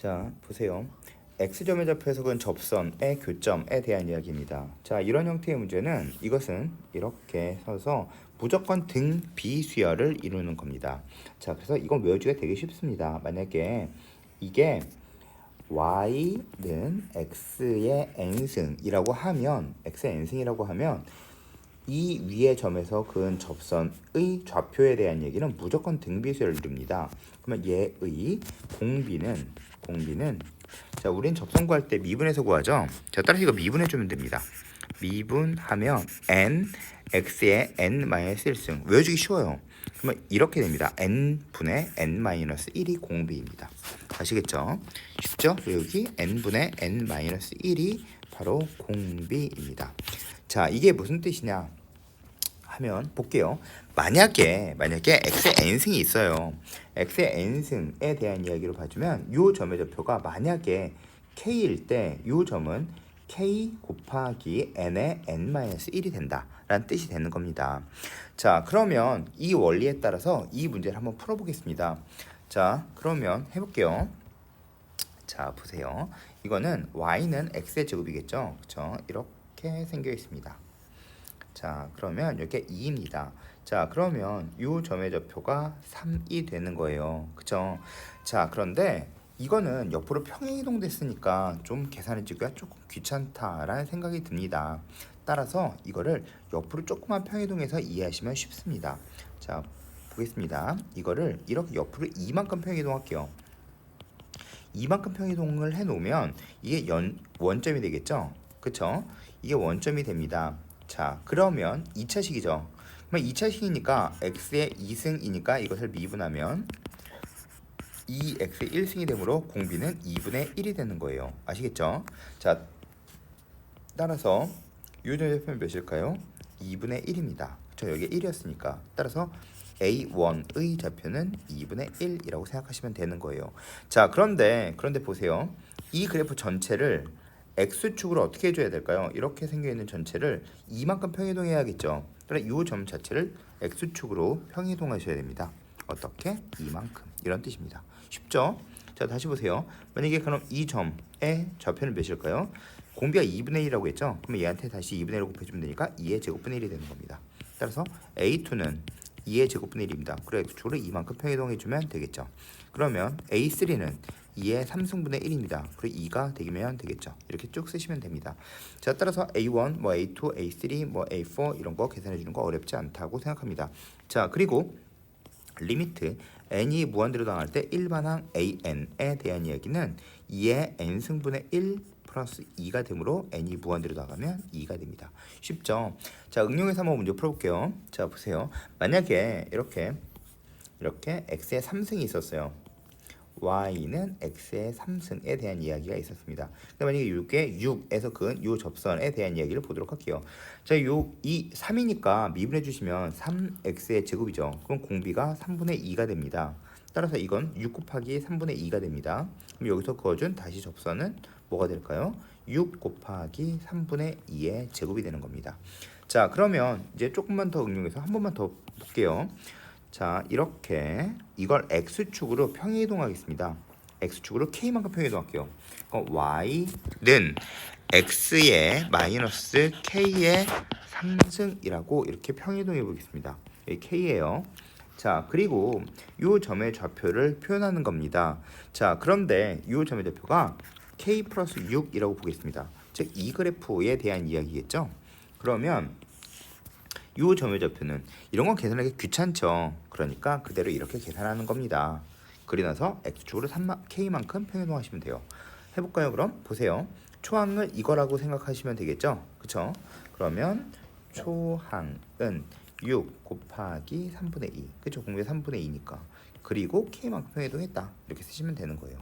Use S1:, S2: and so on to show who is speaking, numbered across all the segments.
S1: 자, 보세요. X점의 좌표 해석은 접선의 교점에 대한 이야기입니다. 자, 이런 형태의 문제는 이것은 이렇게 서서 무조건 등 비수열을 이루는 겁니다. 자, 그래서 이건 외워주기가 되게 쉽습니다. 만약에 이게 y는 x의 n승이라고 하면 이 위의 점에서 그은 접선의 좌표에 대한 얘기는 무조건 등비수열을 이룹니다. 그러면 얘의 공비는 자, 우린 접선 구할 때 미분해서 구하죠. 자, 따라서 이거 미분해 주면 됩니다. 미분하면 n x의 n-1승 외워주기 쉬워요. 그러면 이렇게 됩니다. n분의 n-1이 공비입니다. 아시겠죠? 쉽죠? 여기 n분의 n-1이 바로 공비입니다. 자, 이게 무슨 뜻이냐 하면 볼게요. 만약에 x의 n승이 있어요. x의 n승에 대한 이야기로 봐주면 이 점의 좌표가 만약에 k일 때 이 점은 k 곱하기 n의 n-1이 된다 라는 뜻이 되는 겁니다. 자, 그러면 이 원리에 따라서 이 문제를 한번 풀어보겠습니다. 자, 그러면 해볼게요. 자, 보세요. 이거는 y는 x의 제곱이겠죠. 그쵸? 이렇게 생겨 있습니다. 자, 그러면 이게 2입니다. 자, 그러면 이 점의 좌표가 3이 되는 거예요. 그쵸? 자, 그런데 이거는 옆으로 평행이동 됐으니까 좀 계산해주기가 조금 귀찮다라는 생각이 듭니다. 따라서 이거를 옆으로 조금만 평행이동해서 이해하시면 쉽습니다. 자, 보겠습니다. 이거를 이렇게 옆으로 이만큼 평행이동할게요. 이만큼 평행이동을 해놓으면 이게 원점이 되겠죠? 그쵸? 이게 원점이 됩니다. 자, 그러면 2차식이죠. 그러면 2차식이니까 x의 2승이니까 이것을 미분하면 2x의 1승이 되므로 공비는 2분의 1이 되는 거예요. 아시겠죠? 자, 따라서 이 점의 좌표는 몇일까요? 2분의 1입니다. 저 여기 1이었으니까 따라서 A1의 좌표는 2분의 1이라고 생각하시면 되는 거예요. 자, 그런데 보세요. 이 그래프 전체를 X축으로 어떻게 해줘야 될까요? 이렇게 생겨있는 전체를 이만큼 평이동해야겠죠. 그러니까 이 점 자체를 X축으로 평이동하셔야 됩니다. 어떻게? 이만큼. 이런 뜻입니다. 쉽죠? 자, 다시 보세요. 만약에 그럼 이 점의 좌표는 몇일까요? 공비가 2분의 1이라고 했죠? 그러면 얘한테 다시 2분의 1을 곱해주면 되니까 2의 제곱분의 1이 되는 겁니다. 따라서 A2는 2의 제곱분의 1입니다. 그래서 X축으로 이만큼 평이동해주면 되겠죠. 그러면 A3는 2의 3승분의 1입니다. 그리고 2가 되면 되겠죠. 이렇게 쭉 쓰시면 됩니다. 자, 따라서 A1, 뭐 A2, A3, 뭐 A4 이런 거 계산해 주는 거 어렵지 않다고 생각합니다. 자, 그리고 리미트 n이 무한대로 당할 때 일반항 an에 대한 이야기는 2의 n승분의 1 플러스 2가 되므로 n이 무한대로 나가면 2가 됩니다. 쉽죠? 자, 응용해서 한번 문제 풀어볼게요. 자, 보세요. 만약에 이렇게 x의 3승이 있었어요. y는 x의 3승에 대한 이야기가 있었습니다. 만약에 이게 6에서 그은 이 접선에 대한 이야기를 보도록 할게요. 자, 이 3이니까 미분해 주시면 3x의 제곱이죠. 그럼 공비가 3분의 2가 됩니다. 따라서 이건 6 곱하기 3분의 2가 됩니다. 그럼 여기서 그어준 다시 접선은 뭐가 될까요? 6 곱하기 3분의 2의 제곱이 되는 겁니다. 자, 그러면 이제 조금만 더 응용해서 한 번만 더 볼게요. 자, 이렇게 이걸 x축으로 평이동하겠습니다. x축으로 k만큼 평이동할게요. y는 x의 마이너스 k의 3승이라고 이렇게 평이동해 보겠습니다. 여기 k예요. 자, 그리고 이 점의 좌표를 표현하는 겁니다. 자, 그런데 이 점의 좌표가 k 플러스 6이라고 보겠습니다. 즉, 이 그래프에 대한 이야기겠죠? 그러면 이 점의 좌표는 이런 건 계산하기 귀찮죠. 그러니까 그대로 이렇게 계산하는 겁니다. 그리나서 x축으로 k만큼 평이동하시면 돼요. 해볼까요? 그럼 보세요. 초항을 이거라고 생각하시면 되겠죠. 그쵸? 그러면 초항은 6 곱하기 3분의 2. 그쵸? 공비의 3분의 2니까. 그리고 k만큼 평이동했다. 이렇게 쓰시면 되는 거예요.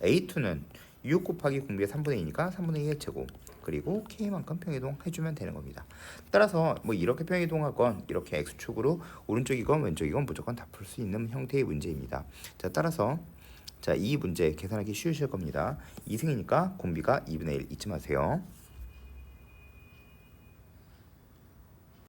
S1: A2는 6 곱하기 공비의 3분의 2니까 3분의 2의 제곱. 그리고 k만큼 평이동 해주면 되는 겁니다. 따라서 뭐 이렇게 평이동하건 이렇게 x축으로 오른쪽이건 왼쪽이건 무조건 다 풀 수 있는 형태의 문제입니다. 자, 따라서 자, 이 문제 계산하기 쉬우실 겁니다. 2승이니까 공비가 2분의 1 잊지 마세요.